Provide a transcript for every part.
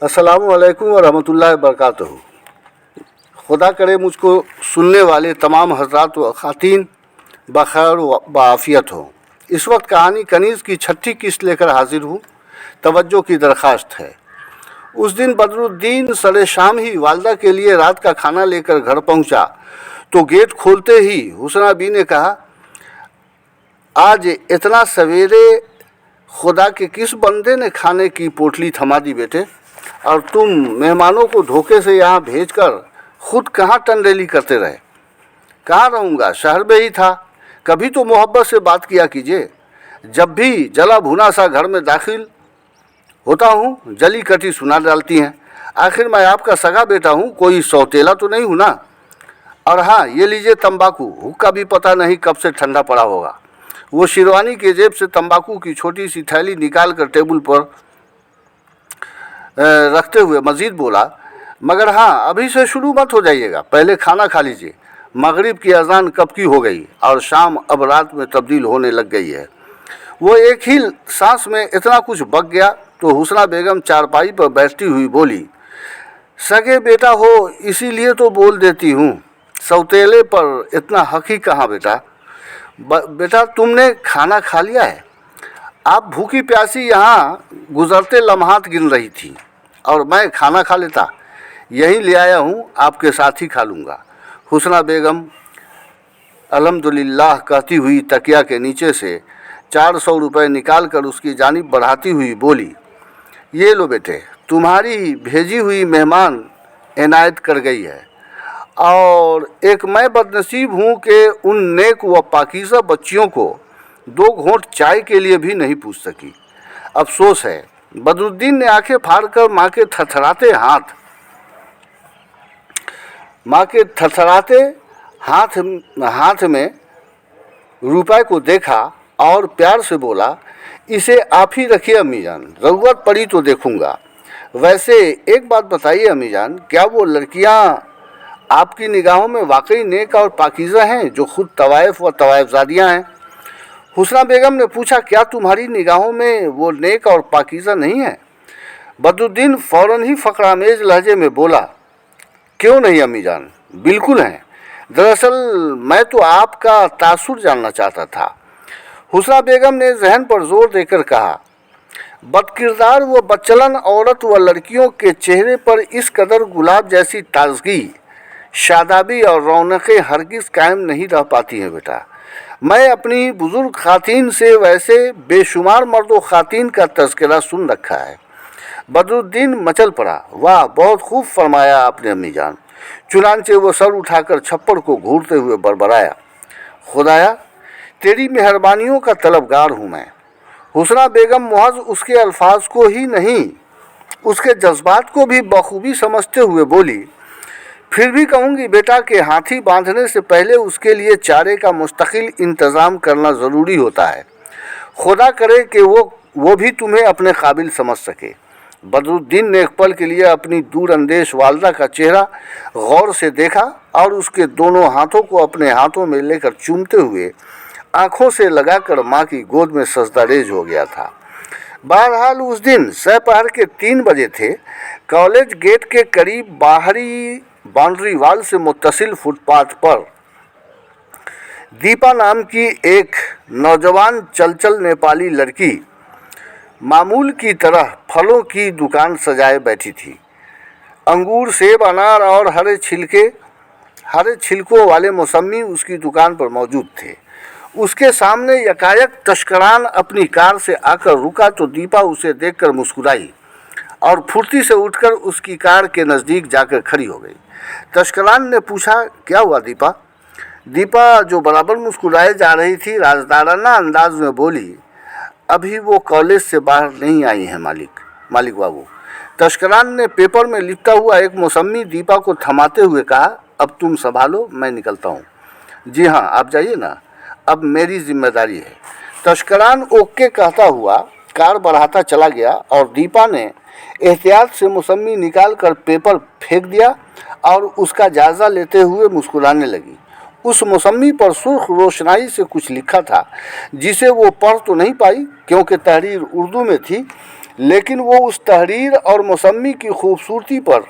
अस्सलामु अलैकुम व रहमतुल्लाहि व बरकातहू। खुदा करे मुझको सुनने वाले तमाम हज़रात व ख़ातीन बखैर व आफ़ियत हो। इस वक्त कहानी कनीज़ की छठी किस्त लेकर हाजिर हूँ। तवज्जो की दरख्वास्त है। उस दिन बदरुद्दीन सरे शाम ही वालदा के लिए रात का खाना लेकर घर पहुँचा तो गेट खोलते ही हुसना बी ने कहा, आज इतना सवेरे खुदा के किस बंदे ने खाने की पोटली थमा दी बेटे, और तुम मेहमानों को धोखे से यहाँ भेजकर खुद कहाँ टंडेली करते रहे। कहाँ रहूँगा, शहर में ही था। कभी तो मोहब्बत से बात किया कीजिए। जब भी जला भुना सा घर में दाखिल होता हूँ जली कटी सुना डालती हैं। आखिर मैं आपका सगा बेटा हूँ, कोई सौतेला तो नहीं हूँ ना। और हाँ, ये लीजिए तंबाकू, हुक्का भी पता नहीं कब से ठंडा पड़ा होगा। वो शेरवानी के जेब से तंबाकू की छोटी सी थैली निकाल कर टेबल पर रखते हुए मज़ीद बोला, मगर हाँ, अभी से शुरू मत हो जाइएगा, पहले खाना खा लीजिए। मगरिब की अजान कब की हो गई और शाम अब रात में तब्दील होने लग गई है। वो एक ही सांस में इतना कुछ बक गया तो हुसना बेगम चारपाई पर बैठती हुई बोली, सगे बेटा हो इसीलिए तो बोल देती हूँ, सौतेले पर इतना हक ही कहाँ बेटा। बेटा तुमने खाना खा लिया है। आप भूखी प्यासी यहाँ गुजरते लम्हात गिन रही थी और मैं खाना खा लेता। यहीं ले आया हूँ, आपके साथ ही खा लूँगा। हुसना बेगम अल्हम्दुलिल्लाह कहती हुई तकिया के नीचे से 400 रुपये निकाल कर उसकी जानिब बढ़ाती हुई बोली, ये लो बेटे, तुम्हारी भेजी हुई मेहमान इनायत कर गई है। और एक मैं बदनसीब हूँ कि उन नेक व पाकीज़ा बच्चियों को 2 घोंट चाय के लिए भी नहीं पूछ सकी। अफसोस है। बदरुद्दीन ने आंखें फाड़कर माँ के थरथराते हाथ में रुपए को देखा और प्यार से बोला, इसे आप ही रखिए अम्मी जान, ज़रूरत पड़ी तो देखूंगा। वैसे एक बात बताइए अम्मी जान, क्या वो लड़कियाँ आपकी निगाहों में वाकई नेक और पाकीज़ा हैं जो खुद तवाइफ व तवाइफजादियाँ हैं? हुसना बेगम ने पूछा, क्या तुम्हारी निगाहों में वो नेक और पाकीज़ा नहीं है? बदरुद्दीन फ़ौरन ही फ़क्रामेज़ लहजे में बोला, क्यों नहीं अम्मी जान, बिल्कुल हैं। दरअसल मैं तो आपका तासुर जानना चाहता था। हुसना बेगम ने जहन पर जोर देकर कहा, बदकिरदार व बदचलन औरत व लड़कियों के चेहरे पर इस कदर गुलाब जैसी ताजगी, शादाबी और रौनकें हरगिज़ कायम नहीं रह पाती हैं बेटा। मैं अपनी बुज़ुर्ग ख़ातीन से वैसे बेशुमार मर्द व ख़ातीन का तज़किरा सुन रखा है। बदरुद्दीन मचल पड़ा, वाह, बहुत खूब फरमाया आपने अम्मी जान। चुनांचे वो सर उठाकर छप्पड़ को घूरते हुए बड़बड़ाया, खुदाया तेरी मेहरबानियों का तलबगार हूँ मैं। हुसना बेगम मुहज़ उसके अल्फाज को ही नहीं उसके जज्बात को भी बखूबी समझते हुए बोली, फिर भी कहूँगी बेटा कि हाथी बांधने से पहले उसके लिए चारे का मुस्तकिल इंतज़ाम करना ज़रूरी होता है। खुदा करे कि वो भी तुम्हें अपने काबिल समझ सके। बदरुद्दीन ने एक पल के लिए अपनी दूर अंदेश वालदा का चेहरा गौर से देखा और उसके दोनों हाथों को अपने हाथों में लेकर चूमते हुए आँखों से लगाकर माँ की गोद में सजदारेज हो गया था। बहरहाल उस दिन सहपहर के 3 बजे थे। कॉलेज गेट के करीब बाहरी बाउंड्री वाल से मुत्तसिल फुटपाथ पर दीपा नाम की एक नौजवान चंचल नेपाली लड़की मामूल की तरह फलों की दुकान सजाए बैठी थी। अंगूर, सेब, अनार और हरे छिलकों वाले मौसमी उसकी दुकान पर मौजूद थे। उसके सामने यकायक तस्करान अपनी कार से आकर रुका तो दीपा उसे देखकर मुस्कुराई और फुर्ती से उठकर उसकी कार के नज़दीक जाकर खड़ी हो गई। तस्करान ने पूछा, क्या हुआ दीपा? दीपा जो बराबर मुस्कुराए जा रही थी राजदाराना अंदाज में बोली, अभी वो कॉलेज से बाहर नहीं आई हैं मालिक बाबू। तस्करान ने पेपर में लिखता हुआ एक मौसमी दीपा को थमाते हुए कहा, अब तुम संभालो, मैं निकलता हूँ। जी हाँ, आप जाइए ना, अब मेरी जिम्मेदारी है। तस्करान ओके कहता हुआ कार बढ़ाता चला गया और दीपा ने एहतियात से मौसमी निकाल कर पेपर फेंक दिया और उसका जायज़ा लेते हुए मुस्कुराने लगी। उस मौसमी पर सुर्ख रोशनाई से कुछ लिखा था जिसे वो पढ़ तो नहीं पाई क्योंकि तहरीर उर्दू में थी, लेकिन वो उस तहरीर और मौसमी की खूबसूरती पर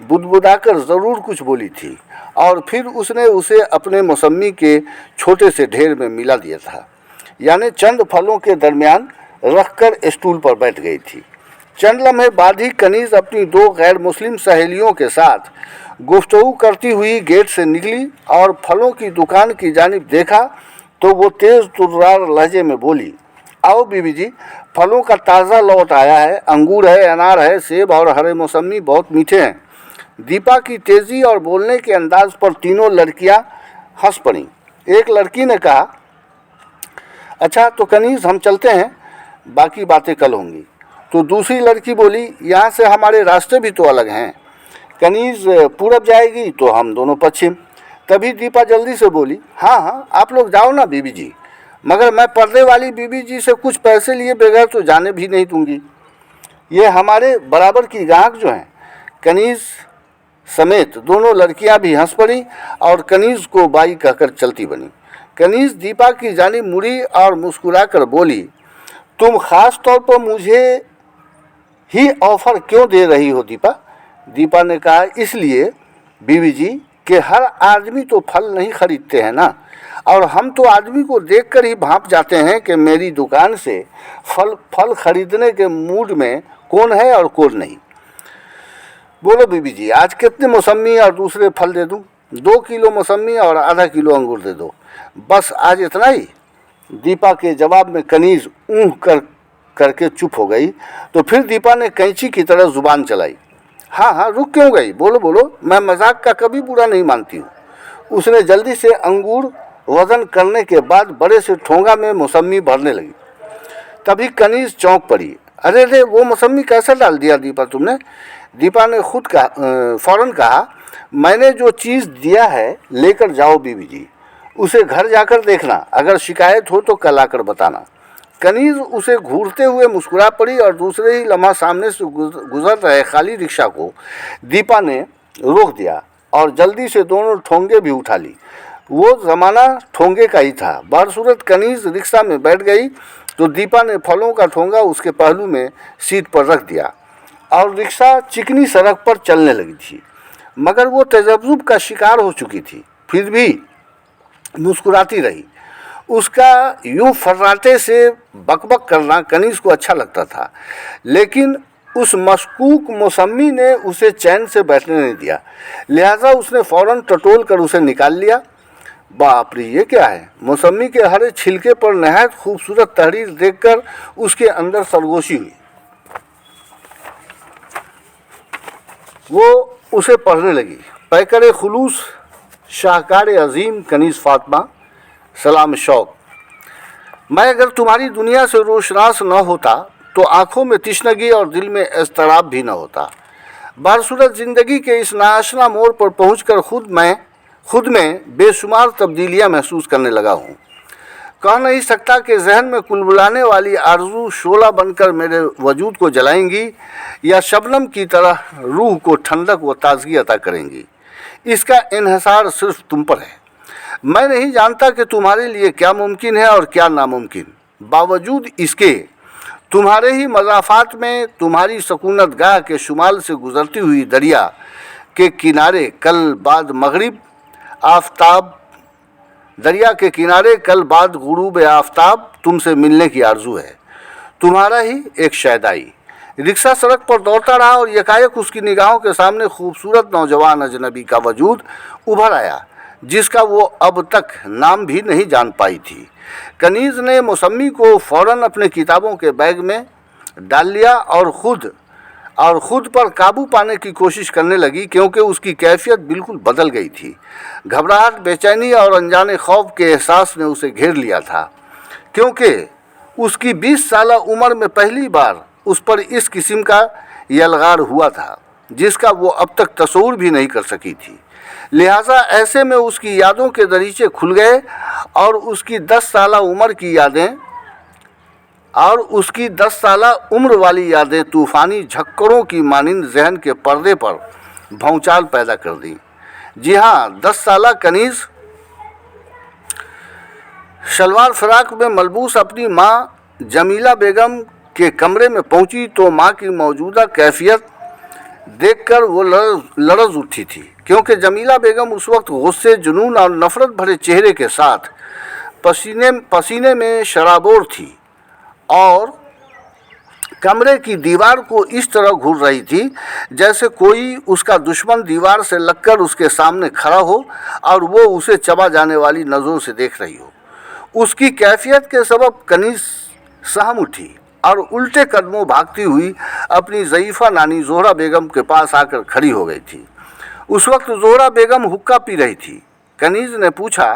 बुदबुदाकर ज़रूर कुछ बोली थी, और फिर उसने उसे अपने मौसमी के छोटे से ढेर में मिला दिया था, यानी चंद फलों के दरमियान रखकर स्टूल पर बैठ गई थी। चंद लम्हे बाद ही कनीज अपनी दो गैर मुस्लिम सहेलियों के साथ गुफ्तगू करती हुई गेट से निकली और फलों की दुकान की जानिब देखा तो वो तेज़ तुर्रार लहजे में बोली, आओ बीबी जी, फलों का ताज़ा लौट आया है, अंगूर है, अनार है, सेब और हरे मौसमी बहुत मीठे हैं। दीपा की तेज़ी और बोलने के अंदाज पर तीनों लड़कियां हंस पड़ीं। एक लड़की ने कहा, अच्छा तो कनीज हम चलते हैं, बाकी बातें कल होंगी। तो दूसरी लड़की बोली, यहाँ से हमारे रास्ते भी तो अलग हैं, कनीज पूरब जाएगी तो हम दोनों पश्चिम। तभी दीपा जल्दी से बोली, हाँ हाँ आप लोग जाओ ना बीबी जी, मगर मैं पर्दे वाली बीबी जी से कुछ पैसे लिए बगैर तो जाने भी नहीं दूंगी। ये हमारे बराबर की ग्राहक जो हैं। कनीज समेत दोनों लड़कियां भी हंस पड़ी और कनीज को बाई कहकर चलती बनी। कनीज दीपा की जानिब मुड़ी और मुस्कुराकर बोली, तुम खास तौर पर मुझे ही ऑफर क्यों दे रही हो दीपा? दीपा ने कहा, इसलिए बीवी जी कि हर आदमी तो फल नहीं खरीदते हैं ना, और हम तो आदमी को देखकर ही भांप जाते हैं कि मेरी दुकान से फल खरीदने के मूड में कौन है और कौन नहीं। बोलो बीबी जी, आज कितने मौसमी और दूसरे फल दे दूं? 2 किलो मौसमी और आधा किलो अंगूर दे दो, बस आज इतना ही। दीपा के जवाब में कनीज ऊँह करके चुप हो गई। तो फिर दीपा ने कैंची की तरह जुबान चलाई, हाँ हाँ रुक क्यों गई, बोलो बोलो, मैं मजाक का कभी बुरा नहीं मानती हूँ। उसने जल्दी से अंगूर वजन करने के बाद बड़े से ठोंगा में मौसमी भरने लगी। तभी कनीज चौंक पड़ी, अरे रे वो मौसमी कैसे डाल दिया दीपा तुमने? दीपा ने फौरन कहा, मैंने जो चीज़ दिया है लेकर जाओ बीबी जी, उसे घर जाकर देखना, अगर शिकायत हो तो कल आकर बताना। कनीज उसे घूरते हुए मुस्कुरा पड़ी और दूसरे ही लम्हा सामने से गुजर रहे खाली रिक्शा को दीपा ने रोक दिया और जल्दी से दोनों ठोंगे भी उठा ली। वो ज़माना ठोंगे का ही था। बहसूरत कनीज रिक्शा में बैठ गई तो दीपा ने फलों का ठोंगा उसके पहलू में सीट पर रख दिया और रिक्शा चिकनी सड़क पर चलने लगी थी। मगर वो तजब्जुब का शिकार हो चुकी थी, फिर भी मुस्कुराती रही। उसका यूं फर्राटे से बकबक करना कनीज को अच्छा लगता था, लेकिन उस मशकूक मौसमी ने उसे चैन से बैठने नहीं दिया। लिहाजा उसने फ़ौरन टटोल कर उसे निकाल लिया। बाप रे, ये क्या है? मौसमी के हरे छिलके पर नहायत खूबसूरत तहरीर देखकर उसके अंदर सरगोशी हुई। वो उसे पढ़ने लगी, पैकर खुलूस शाहकार अजीम कनीज़ फातिमा, सलाम शौक, मैं अगर तुम्हारी दुनिया से रोशनास न होता तो आँखों में तिश्नगी और दिल में एज़तराब भी न होता। बहसूरत ज़िंदगी के इस नाआशना मोड़ पर पहुंचकर खुद में बेशुमार तब्दीलियां महसूस करने लगा हूँ। कह नहीं सकता कि जहन में कुलबुलाने वाली आरज़ू शोला बनकर मेरे वजूद को जलाएंगी या शबनम की तरह रूह को ठंडक व ताजगी अता करेंगी। इसका इन्हिसार सिर्फ तुम पर है। मैं नहीं जानता कि तुम्हारे लिए क्या मुमकिन है और क्या नामुमकिन। बावजूद इसके तुम्हारे ही मज़ाफ़ात में तुम्हारी सकूनत गाह के शुमाल से गुज़रती हुई दरिया के किनारे कल बाद गुरूब आफ्ताब तुमसे मिलने की आरज़ू है। तुम्हारा ही एक शैदाई। रिक्शा सड़क पर दौड़ता रहा और यकायक उसकी निगाहों के सामने खूबसूरत नौजवान अजनबी का वजूद उभर आया, जिसका वो अब तक नाम भी नहीं जान पाई थी। कनीज़ ने मौसमी को फ़ौरन अपने किताबों के बैग में डाल लिया और ख़ुद पर काबू पाने की कोशिश करने लगी, क्योंकि उसकी कैफियत बिल्कुल बदल गई थी। घबराहट, बेचैनी और अनजाने खौफ के एहसास ने उसे घेर लिया था, क्योंकि उसकी 20 साला उम्र में पहली बार उस पर इस किस्म का यलगार हुआ था, जिसका वो अब तक तसव्वुर भी नहीं कर सकी थी। लिहाजा ऐसे में उसकी यादों के दरीचे खुल गए और उसकी 10 साला उम्र वाली यादें तूफ़ानी झक्करों की मानिंद जहन के पर्दे पर भौचाल पैदा कर दी। जी हाँ, 10 साला कनीज़ शलवार फ़राक में मलबूस अपनी माँ जमीला बेगम के कमरे में पहुंची तो माँ की मौजूदा कैफियत देखकर वो लरज उठी थी, क्योंकि जमीला बेगम उस वक्त गुस्से, जुनून और नफरत भरे चेहरे के साथ पसीने में शराबोर थी और कमरे की दीवार को इस तरह घूर रही थी जैसे कोई उसका दुश्मन दीवार से लगकर उसके सामने खड़ा हो और वो उसे चबा जाने वाली नज़रों से देख रही हो। उसकी कैफियत के सबब कनीज सहम उठी और उल्टे कदमों भागती हुई अपनी ज़ईफ़ा नानी ज़ोहरा बेगम के पास आकर खड़ी हो गई थी। उस वक्त ज़ोहरा बेगम हुक्का पी रही थी। कनीज ने पूछा,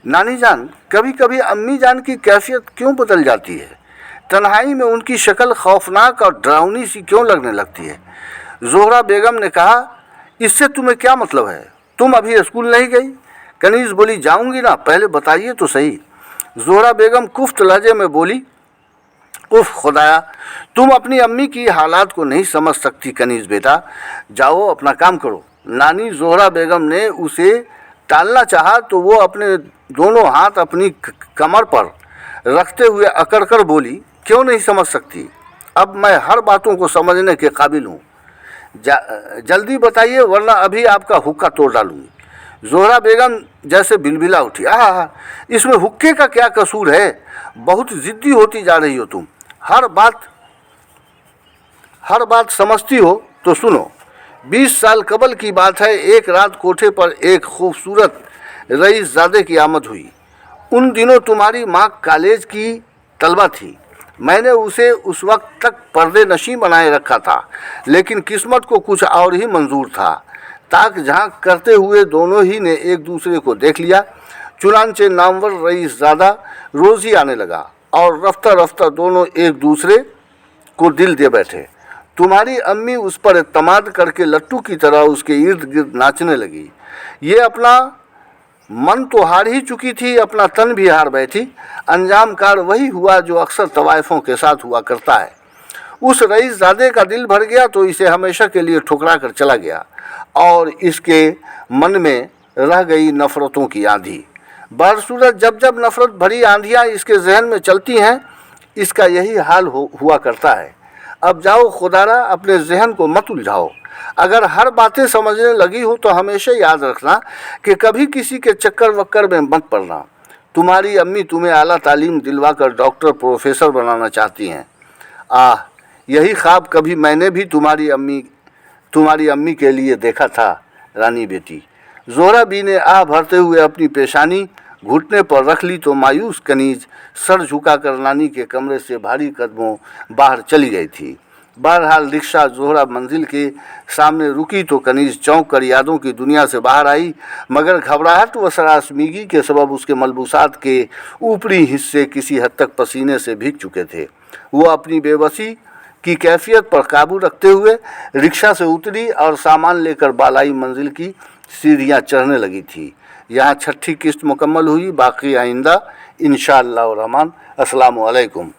नानी जान, कभी कभी अम्मी जान की कैफियत क्यों बदल जाती है? तन्हाई में उनकी शक्ल खौफनाक और डरावनी सी क्यों लगने लगती है? ज़ोहरा बेगम ने कहा, इससे तुम्हें क्या मतलब है? तुम अभी स्कूल नहीं गई? कनीज बोली, जाऊंगी ना, पहले बताइए तो सही। ज़ोहरा बेगम कुफ्त लहजे में बोली, उफ खुदाया, तुम अपनी अम्मी की हालात को नहीं समझ सकती कनीज बेटा, जाओ अपना काम करो। नानी ज़ोहरा बेगम ने उसे टालना चाहा तो वो अपने दोनों हाथ अपनी कमर पर रखते हुए अकड़ कर बोली, क्यों नहीं समझ सकती? अब मैं हर बातों को समझने के काबिल हूँ। जल्दी बताइए वरना अभी आपका हुक्का तोड़ डालूंगी। ज़ोहरा बेगम जैसे बिलबिला उठी, आहा, इसमें हुक्के का क्या कसूर है? बहुत ज़िद्दी होती जा रही हो तुम। हर बात समझती हो तो सुनो। 20 साल कबल की बात है, एक रात कोठे पर एक खूबसूरत रईसजादे की आमद हुई। उन दिनों तुम्हारी माँ कॉलेज की तलबा थी। मैंने उसे उस वक्त तक पर्दे नशी बनाए रखा था, लेकिन किस्मत को कुछ और ही मंजूर था। ताक झांक करते हुए दोनों ही ने एक दूसरे को देख लिया। चुनांचे नामवर रईसजादा रोज़ ही आने लगा और रफ्ता रफ्ता दोनों एक दूसरे को दिल दे बैठे। तुम्हारी अम्मी उस पर एतमाद करके लट्टू की तरह उसके इर्द गिर्द नाचने लगी। ये अपना मन तो हार ही चुकी थी, अपना तन भी हार बैठी। अंजाम कार वही हुआ जो अक्सर तवाइफों के साथ हुआ करता है। उस रईसजादे का दिल भर गया तो इसे हमेशा के लिए ठुकरा कर चला गया और इसके मन में रह गई नफ़रतों की आंधी। बरसूरत जब जब नफ़रत भरी आंधियाँ इसके जहन में चलती हैं, इसका यही हाल हुआ करता है। अब जाओ खुदारा, अपने जहन को मत उलझाओ। अगर हर बातें समझने लगी हो तो हमेशा याद रखना कि कभी किसी के चक्कर वक्कर में मत पड़ना। तुम्हारी अम्मी तुम्हें आला तालीम दिलवा कर डॉक्टर प्रोफेसर बनाना चाहती हैं। यही ख्वाब कभी मैंने भी तुम्हारी अम्मी के लिए देखा था रानी बेटी। ज़ोहरा बी ने भरते हुए अपनी पेशानी घुटने पर रख ली तो मायूस कनीज सर झुकाकर नानी के कमरे से भारी कदमों बाहर चली गई थी। बहरहाल रिक्शा ज़ोहरा मंजिल के सामने रुकी तो कनीज चौंक कर यादों की दुनिया से बाहर आई, मगर घबराहट व सरासमीगी के सबब उसके मलबूसात के ऊपरी हिस्से किसी हद तक पसीने से भीग चुके थे। वो अपनी बेबसी की कैफियत पर काबू रखते हुए रिक्शा से उतरी और सामान लेकर बालाई मंजिल की सीढ़ियाँ चढ़ने लगी थी। यहाँ छठी किस्त मुकम्मल हुई, बाकी आइंदा इंशाअल्लाह रहमान। अस्सलामु अलैकुम।